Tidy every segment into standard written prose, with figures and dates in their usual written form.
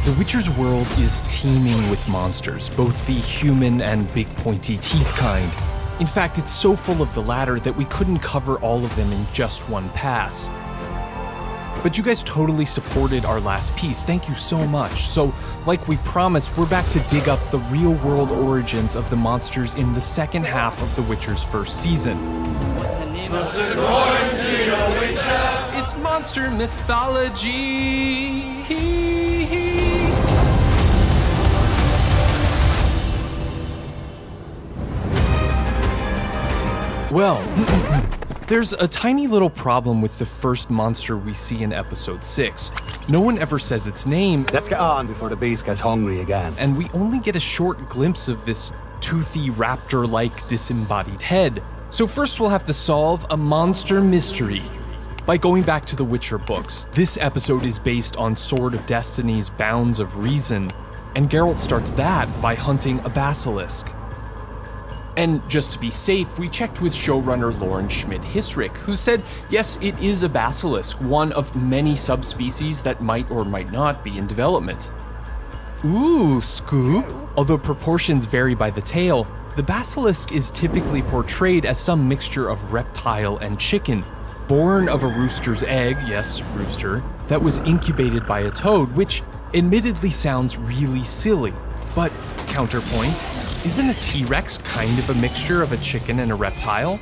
The Witcher's world is teeming with monsters, both the human and big pointy teeth kind. In fact, it's so full of the latter that we couldn't cover all of them in just one pass. But you guys totally supported our last piece, thank you so much. So, like we promised, we're back to dig up the real-world origins of the monsters in the second half of The Witcher's first season. It's monster mythology! Well, there's a tiny little problem with the first monster we see in episode 6. No one ever says its name. Let's get on before the beast gets hungry again. And we only get a short glimpse of this toothy raptor-like disembodied head. So first we'll have to solve a monster mystery by going back to the Witcher books. This episode is based on Sword of Destiny's Bounds of Reason, and Geralt starts that by hunting a basilisk. And just to be safe, we checked with showrunner Lauren Schmidt-Hissrich, who said, yes, it is a basilisk, one of many subspecies that might or might not be in development. Ooh, scoop! Although proportions vary by the tale, the basilisk is typically portrayed as some mixture of reptile and chicken, born of a rooster's egg, yes, rooster, that was incubated by a toad, which admittedly sounds really silly. But, counterpoint, isn't a T-Rex kind of a mixture of a chicken and a reptile?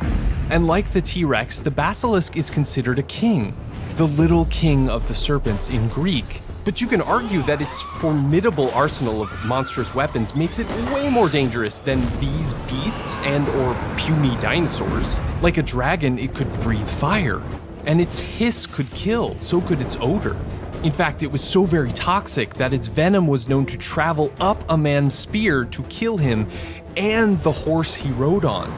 And like the T-Rex, the basilisk is considered a king, the little king of the serpents in Greek. But you can argue that its formidable arsenal of monstrous weapons makes it way more dangerous than these beasts and or puny dinosaurs. Like a dragon, it could breathe fire, and its hiss could kill, so could its odor. In fact, it was so very toxic that its venom was known to travel up a man's spear to kill him and the horse he rode on.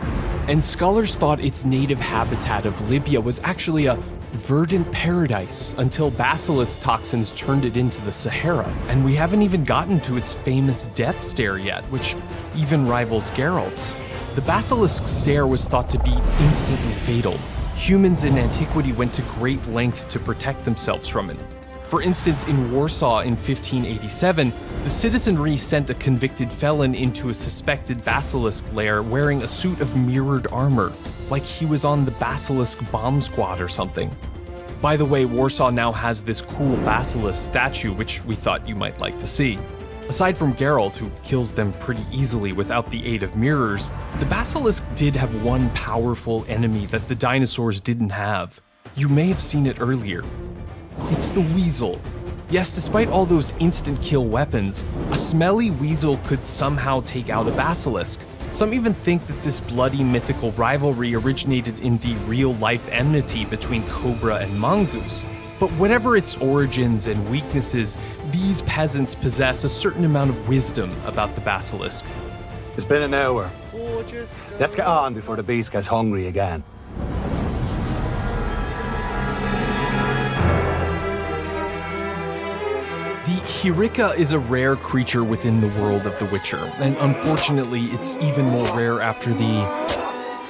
And scholars thought its native habitat of Libya was actually a verdant paradise until basilisk toxins turned it into the Sahara. And we haven't even gotten to its famous death stare yet, which even rivals Geralt's. The basilisk stare was thought to be instantly fatal. Humans in antiquity went to great lengths to protect themselves from it. For instance, in Warsaw in 1587, the citizenry sent a convicted felon into a suspected basilisk lair wearing a suit of mirrored armor, like he was on the basilisk bomb squad or something. By the way, Warsaw now has this cool basilisk statue, which we thought you might like to see. Aside from Geralt, who kills them pretty easily without the aid of mirrors, the basilisk did have one powerful enemy that the dinosaurs didn't have. You may have seen it earlier. It's the weasel. Yes, despite all those instant kill weapons, a smelly weasel could somehow take out a basilisk. Some even think that this bloody mythical rivalry originated in the real-life enmity between Cobra and Mongoose. But whatever its origins and weaknesses, these peasants possess a certain amount of wisdom about the basilisk. It's been an hour. Let's get on before the beast gets hungry again. The Hyrika is a rare creature within the world of The Witcher, and unfortunately it's even more rare after the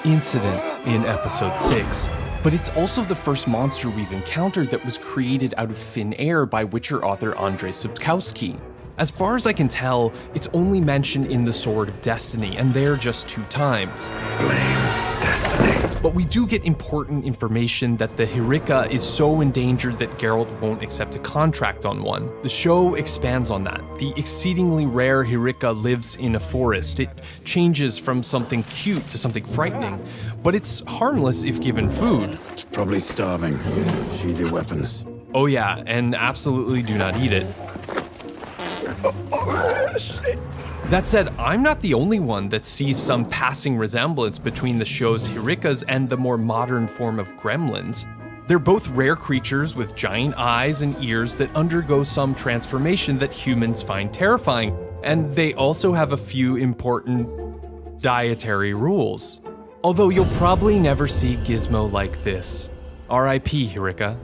incident in episode 6. But it's also the first monster we've encountered that was created out of thin air by Witcher author Andrzej Sapkowski. As far as I can tell, it's only mentioned in the Sword of Destiny, and there just 2 times. Blame destiny. But we do get important information that the Hyrika is so endangered that Geralt won't accept a contract on one. The show expands on that. The exceedingly rare Hyrika lives in a forest. It changes from something cute to something frightening, but it's harmless if given food. It's probably starving. Sheathe your weapons. Oh yeah, and absolutely do not eat it. That said, I'm not the only one that sees some passing resemblance between the show's Hyrikas and the more modern form of gremlins. They're both rare creatures with giant eyes and ears that undergo some transformation that humans find terrifying, and they also have a few important dietary rules. Although you'll probably never see Gizmo like this. R.I.P. Hyrika.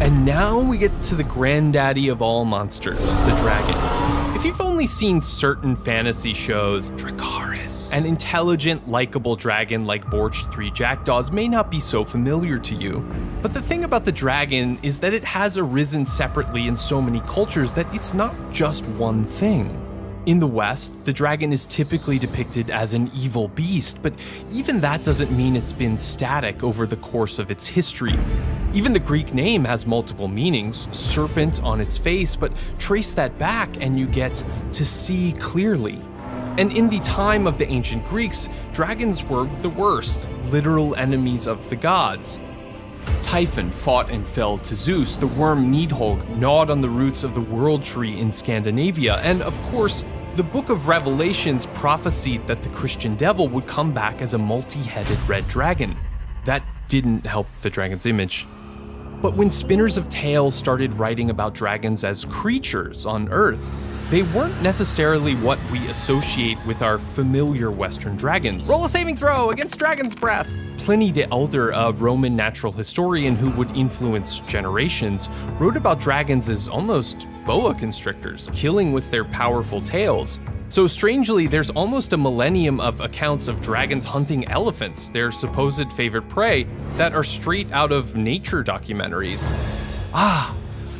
And now we get to the granddaddy of all monsters, the dragon. If you've only seen certain fantasy shows, Dracarys, An intelligent, likable dragon like Borch 3 Jackdaws may not be so familiar to you. But the thing about the dragon is that it has arisen separately in so many cultures that it's not just one thing. In the West, the dragon is typically depicted as an evil beast, but even that doesn't mean it's been static over the course of its history. Even the Greek name has multiple meanings, serpent on its face, but trace that back and you get to see clearly. And in the time of the ancient Greeks, dragons were the worst, literal enemies of the gods. Typhon fought and fell to Zeus, the worm Nidhogg gnawed on the roots of the world tree in Scandinavia, and of course, the Book of Revelations prophesied that the Christian devil would come back as a multi-headed red dragon. That didn't help the dragon's image. But when spinners of tales started writing about dragons as creatures on Earth, they weren't necessarily what we associate with our familiar Western dragons. Roll a saving throw against dragon's breath! Pliny the Elder, a Roman natural historian who would influence generations, wrote about dragons as almost boa constrictors, killing with their powerful tails. So strangely, there's almost a millennium of accounts of dragons hunting elephants, their supposed favorite prey, that are straight out of nature documentaries. Ah,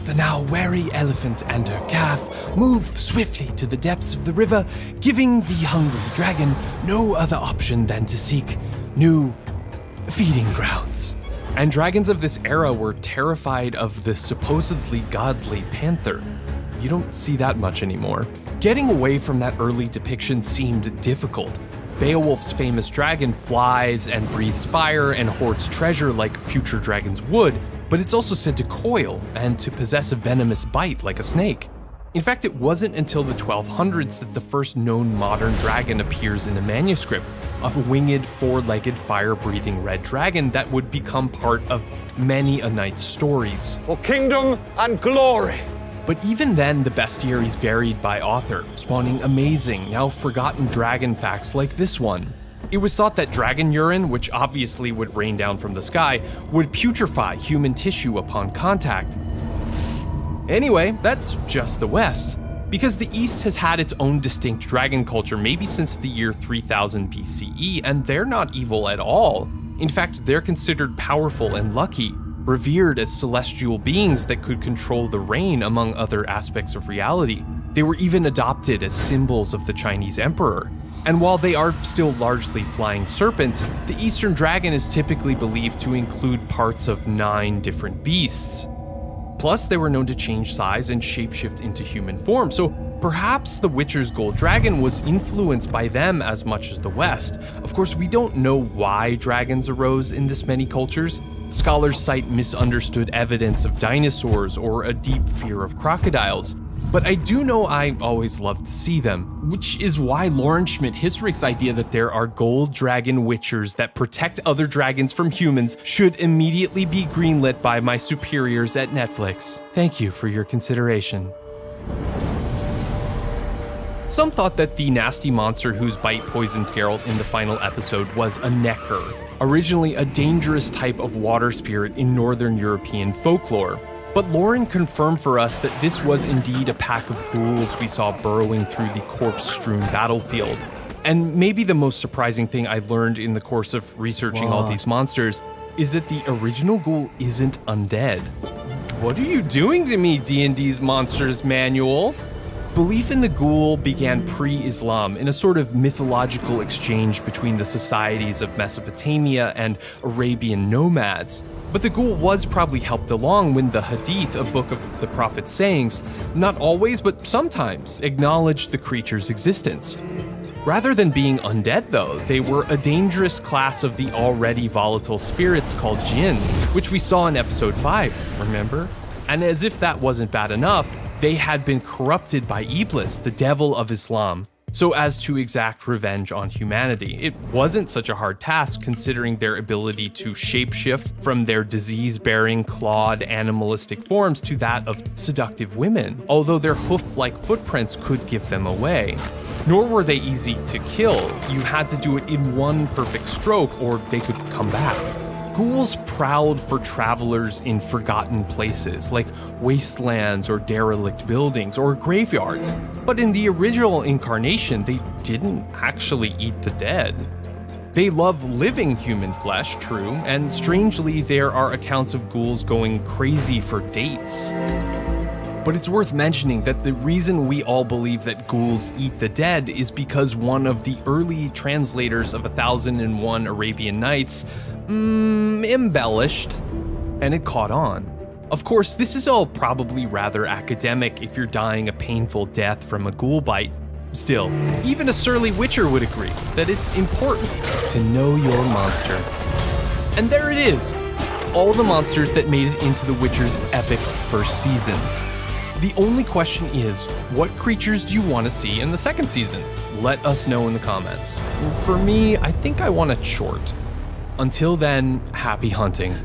the now wary elephant and her calf move swiftly to the depths of the river, giving the hungry dragon no other option than to seek new feeding grounds. And dragons of this era were terrified of the supposedly godly panther. You don't see that much anymore. Getting away from that early depiction seemed difficult. Beowulf's famous dragon flies and breathes fire and hoards treasure like future dragons would, but it's also said to coil and to possess a venomous bite like a snake. In fact, it wasn't until the 1200s that the first known modern dragon appears in a manuscript, a winged, four-legged, fire-breathing red dragon that would become part of many a knight's stories. For kingdom and glory. But even then, the bestiaries varied by author, spawning amazing, now forgotten dragon facts like this one. It was thought that dragon urine, which obviously would rain down from the sky, would putrefy human tissue upon contact. Anyway, that's just the West. Because the East has had its own distinct dragon culture maybe since the year 3000 BCE, and they're not evil at all. In fact, they're considered powerful and lucky, revered as celestial beings that could control the rain among other aspects of reality. They were even adopted as symbols of the Chinese emperor. And while they are still largely flying serpents, the Eastern dragon is typically believed to include parts of 9 different beasts. Plus, they were known to change size and shapeshift into human form, so perhaps the Witcher's gold dragon was influenced by them as much as the West. Of course, we don't know why dragons arose in this many cultures. Scholars cite misunderstood evidence of dinosaurs or a deep fear of crocodiles. But I do know I always love to see them, which is why Lauren Schmidt Hissrich's idea that there are gold dragon witchers that protect other dragons from humans should immediately be greenlit by my superiors at Netflix. Thank you for your consideration. Some thought that the nasty monster whose bite poisoned Geralt in the final episode was a Necker, originally a dangerous type of water spirit in Northern European folklore. But Lauren confirmed for us that this was indeed a pack of ghouls we saw burrowing through the corpse-strewn battlefield. And maybe the most surprising thing I learned in the course of researching all these monsters is that the original ghoul isn't undead. What are you doing to me, D&D's Monsters Manual? Belief in the ghoul began pre-Islam in a sort of mythological exchange between the societies of Mesopotamia and Arabian nomads. But the ghoul was probably helped along when the Hadith, a book of the Prophet's sayings, not always but sometimes acknowledged the creature's existence. Rather than being undead though, they were a dangerous class of the already volatile spirits called jinn, which we saw in episode 5, remember? And as if that wasn't bad enough, they had been corrupted by Iblis, the devil of Islam, so as to exact revenge on humanity. It wasn't such a hard task considering their ability to shapeshift from their disease-bearing, clawed, animalistic forms to that of seductive women, although their hoof-like footprints could give them away. Nor were they easy to kill. You had to do it in one perfect stroke or they could come back. Ghouls prowled for travelers in forgotten places, like wastelands or derelict buildings or graveyards. But in the original incarnation, they didn't actually eat the dead. They love living human flesh, true, and strangely, there are accounts of ghouls going crazy for dates. But it's worth mentioning that the reason we all believe that ghouls eat the dead is because one of the early translators of 1001 Arabian Nights embellished, and it caught on. Of course, this is all probably rather academic if you're dying a painful death from a ghoul bite. Still, even a surly witcher would agree that it's important to know your monster. And there it is, all the monsters that made it into The Witcher's epic first season. The only question is, what creatures do you want to see in the second season? Let us know in the comments. For me, I think I want a chort. Until then, happy hunting.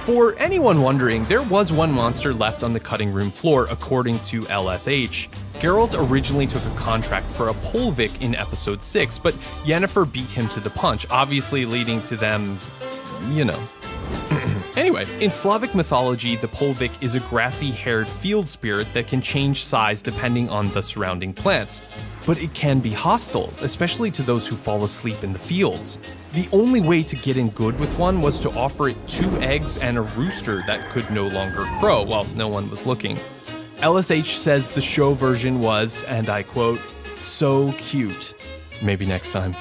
For anyone wondering, there was one monster left on the cutting room floor, according to LSH. Geralt originally took a contract for a Polvik in episode 6, but Yennefer beat him to the punch, obviously leading to them, you know. Anyway, in Slavic mythology, the Polvik is a grassy-haired field spirit that can change size depending on the surrounding plants. But it can be hostile, especially to those who fall asleep in the fields. The only way to get in good with one was to offer it 2 eggs and a rooster that could no longer crow while no one was looking. LSH says the show version was, and I quote, "so cute." Maybe next time.